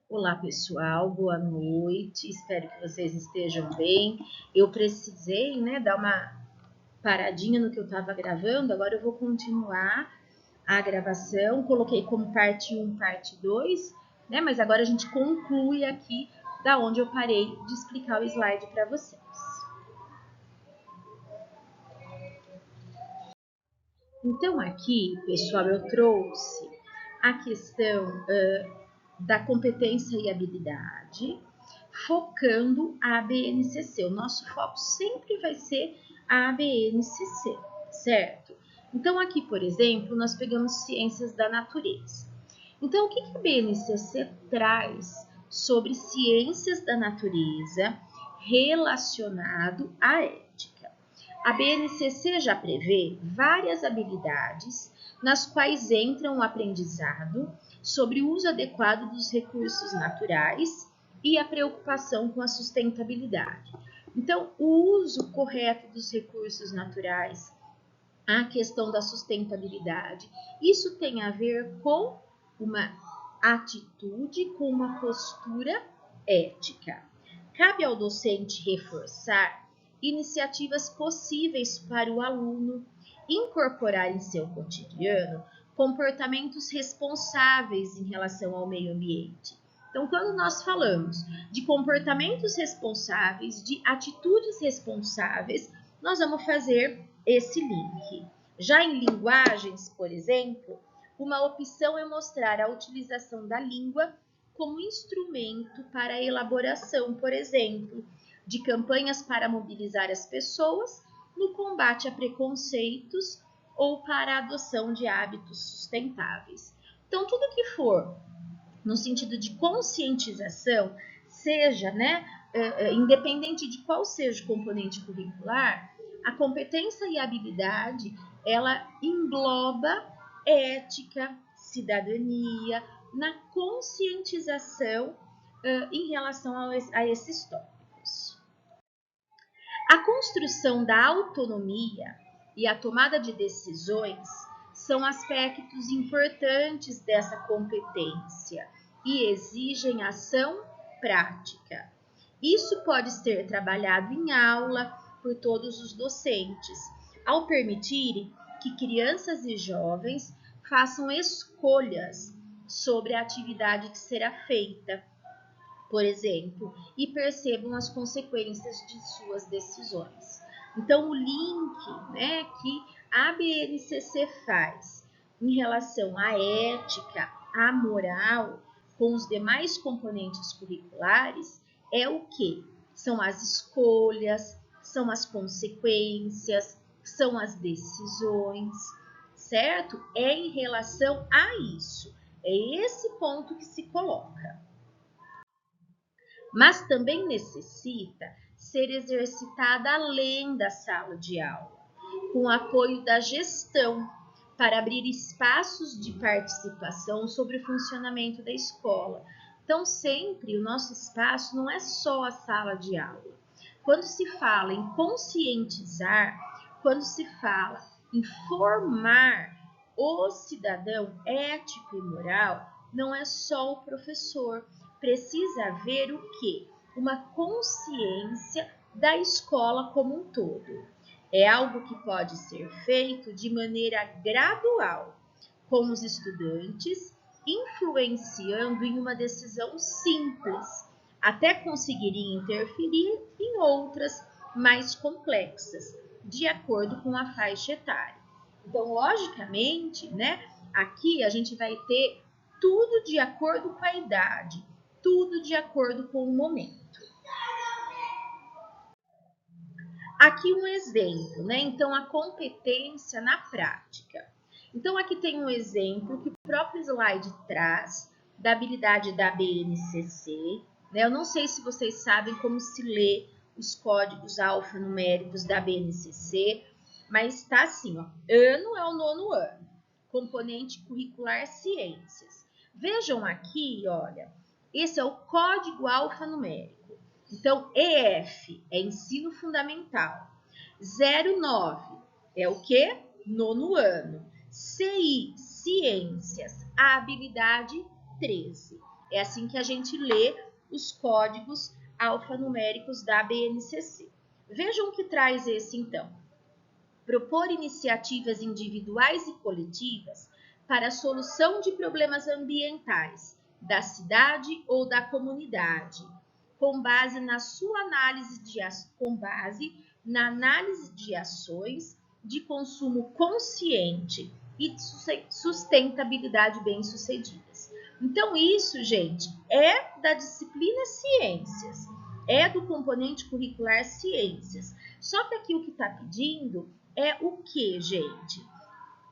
Olá pessoal, boa noite, espero que vocês estejam bem. Eu precisei, dar uma paradinha no que eu estava gravando, agora eu vou continuar a gravação. Coloquei como parte 1, parte 2, mas agora a gente conclui aqui da onde eu parei de explicar o slide para vocês. Então aqui, pessoal, eu trouxe a questão da competência e habilidade, focando a ABNCC. O nosso foco sempre vai ser a ABNCC, certo? Então, aqui, por exemplo, nós pegamos ciências da natureza. Então, o que a BNCC traz sobre ciências da natureza relacionado à ética? A BNCC já prevê várias habilidades nas quais entram o aprendizado sobre o uso adequado dos recursos naturais e a preocupação com a sustentabilidade. Então, o uso correto dos recursos naturais, a questão da sustentabilidade, isso tem a ver com uma atitude, com uma postura ética. Cabe ao docente reforçar iniciativas possíveis para o aluno incorporar em seu cotidiano comportamentos responsáveis em relação ao meio ambiente. Então, quando nós falamos de comportamentos responsáveis, de atitudes responsáveis, nós vamos fazer esse link. Já em linguagens, por exemplo, uma opção é mostrar a utilização da língua como instrumento para a elaboração, por exemplo, de campanhas para mobilizar as pessoas no combate a preconceitos ou para a adoção de hábitos sustentáveis. Então, tudo que for no sentido de conscientização, seja, independente de qual seja o componente curricular, a competência e a habilidade, ela engloba ética, cidadania, na conscientização em relação a esses tópicos. A construção da autonomia e a tomada de decisões são aspectos importantes dessa competência e exigem ação prática. Isso pode ser trabalhado em aula por todos os docentes, ao permitirem que crianças e jovens façam escolhas sobre a atividade que será feita, por exemplo, e percebam as consequências de suas decisões. Então, o link, que a BNCC faz em relação à ética, à moral, com os demais componentes curriculares, é o que? São as escolhas, são as consequências, são as decisões, certo? É em relação a isso. É esse ponto que se coloca. Mas também necessita ser exercitada além da sala de aula, com o apoio da gestão, para abrir espaços de participação sobre o funcionamento da escola. Então, sempre o nosso espaço não é só a sala de aula. Quando se fala em conscientizar, quando se fala em formar o cidadão ético e moral, não é só o professor. Precisa haver o quê? Uma consciência da escola como um todo. É algo que pode ser feito de maneira gradual, com os estudantes influenciando em uma decisão simples, até conseguirem interferir em outras mais complexas, de acordo com a faixa etária. Então, logicamente, aqui a gente vai ter tudo de acordo com a idade, tudo de acordo com o momento. Aqui um exemplo, Então, a competência na prática. Então, aqui tem um exemplo que o próprio slide traz da habilidade da BNCC. Eu não sei se vocês sabem como se lê os códigos alfanuméricos da BNCC, mas está assim, ano é o 9º ano, componente curricular ciências. Vejam aqui, olha, esse é o código alfanumérico. Então, EF é ensino fundamental. 09 é o quê? 9º ano. CI, ciências, a habilidade 13. É assim que a gente lê os códigos alfanuméricos da BNCC. Vejam o que traz esse, então. Propor iniciativas individuais e coletivas para a solução de problemas ambientais da cidade ou da comunidade, com base na análise de ações de consumo consciente e de sustentabilidade bem-sucedidas. Então, isso, gente, é da disciplina Ciências, é do componente curricular Ciências. Só que aqui o que está pedindo é o que, gente?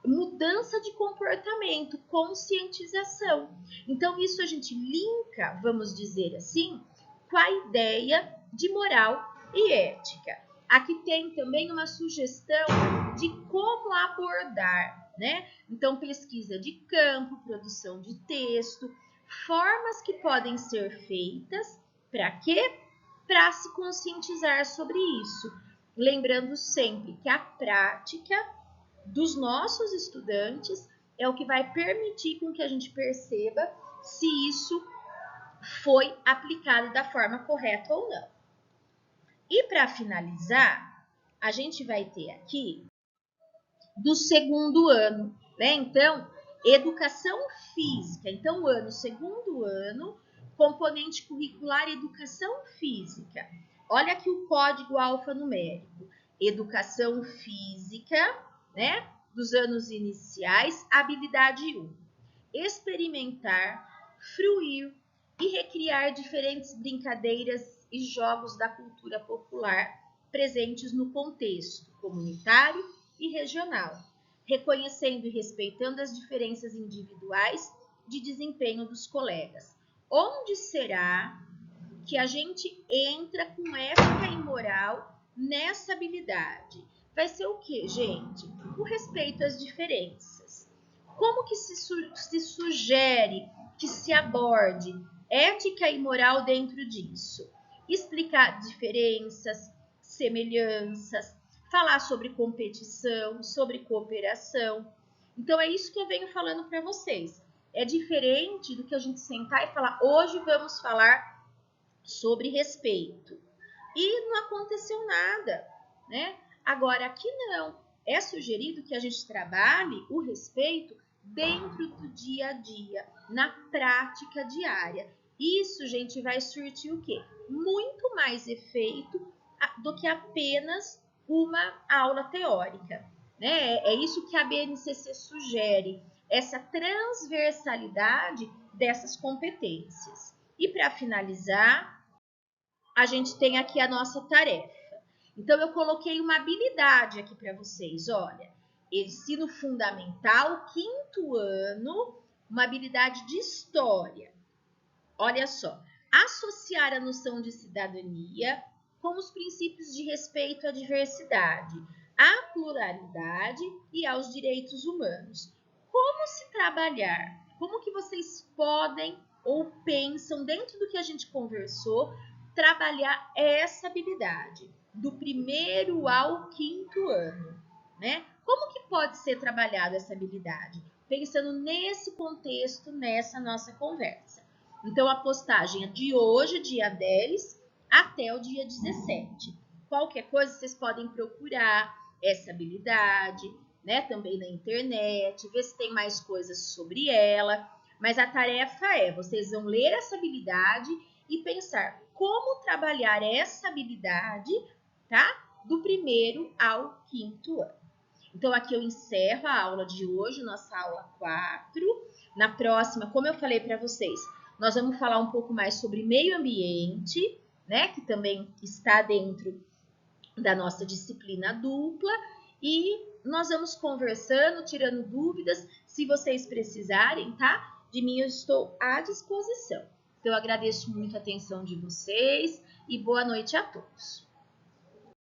Mudança de comportamento, conscientização. Então, isso a gente linka, vamos dizer assim, com a ideia de moral e ética. Aqui tem também uma sugestão de como abordar, né? Então, pesquisa de campo, produção de texto, formas que podem ser feitas, para quê? Para se conscientizar sobre isso. Lembrando sempre que a prática dos nossos estudantes é o que vai permitir com que a gente perceba se isso foi aplicado da forma correta ou não. E para finalizar, a gente vai ter aqui do segundo ano, né? Então, educação física. Então, segundo ano, componente curricular educação física. Olha aqui o código alfanumérico. Educação física, né? Dos anos iniciais, habilidade 1. Experimentar, fruir e recriar diferentes brincadeiras e jogos da cultura popular presentes no contexto comunitário e regional, reconhecendo e respeitando as diferenças individuais de desempenho dos colegas. Onde será que a gente entra com ética e moral nessa habilidade? Vai ser o que, gente? O respeito às diferenças. Como que se sugere que se aborde ética e moral dentro disso? Explicar diferenças, semelhanças, falar sobre competição, sobre cooperação. Então, é isso que eu venho falando para vocês. É diferente do que a gente sentar e falar, hoje vamos falar sobre respeito. E não aconteceu nada, né? Agora, aqui não. É sugerido que a gente trabalhe o respeito dentro do dia a dia, na prática diária. Isso, gente, vai surtir o quê? Muito mais efeito do que apenas uma aula teórica, né? É isso que a BNCC sugere, essa transversalidade dessas competências. E para finalizar, a gente tem aqui a nossa tarefa. Então, eu coloquei uma habilidade aqui para vocês, olha. Ensino fundamental, 5º ano, uma habilidade de história. Olha só, associar a noção de cidadania com os princípios de respeito à diversidade, à pluralidade e aos direitos humanos. Como se trabalhar? Como que vocês podem ou pensam, dentro do que a gente conversou, trabalhar essa habilidade do 1º ao 5º ano, né? Como que pode ser trabalhada essa habilidade? Pensando nesse contexto, nessa nossa conversa. Então, a postagem é de hoje, dia 10, até o dia 17. Qualquer coisa, vocês podem procurar essa habilidade, né? Também na internet, ver se tem mais coisas sobre ela. Mas a tarefa é, vocês vão ler essa habilidade e pensar como trabalhar essa habilidade, tá? Do 1º ao 5º ano. Então, aqui eu encerro a aula de hoje, nossa aula 4. Na próxima, como eu falei para vocês, nós vamos falar um pouco mais sobre meio ambiente, né? Que também está dentro da nossa disciplina dupla. E nós vamos conversando, tirando dúvidas. Se vocês precisarem, tá? De mim eu estou à disposição. Então, eu agradeço muito a atenção de vocês e boa noite a todos.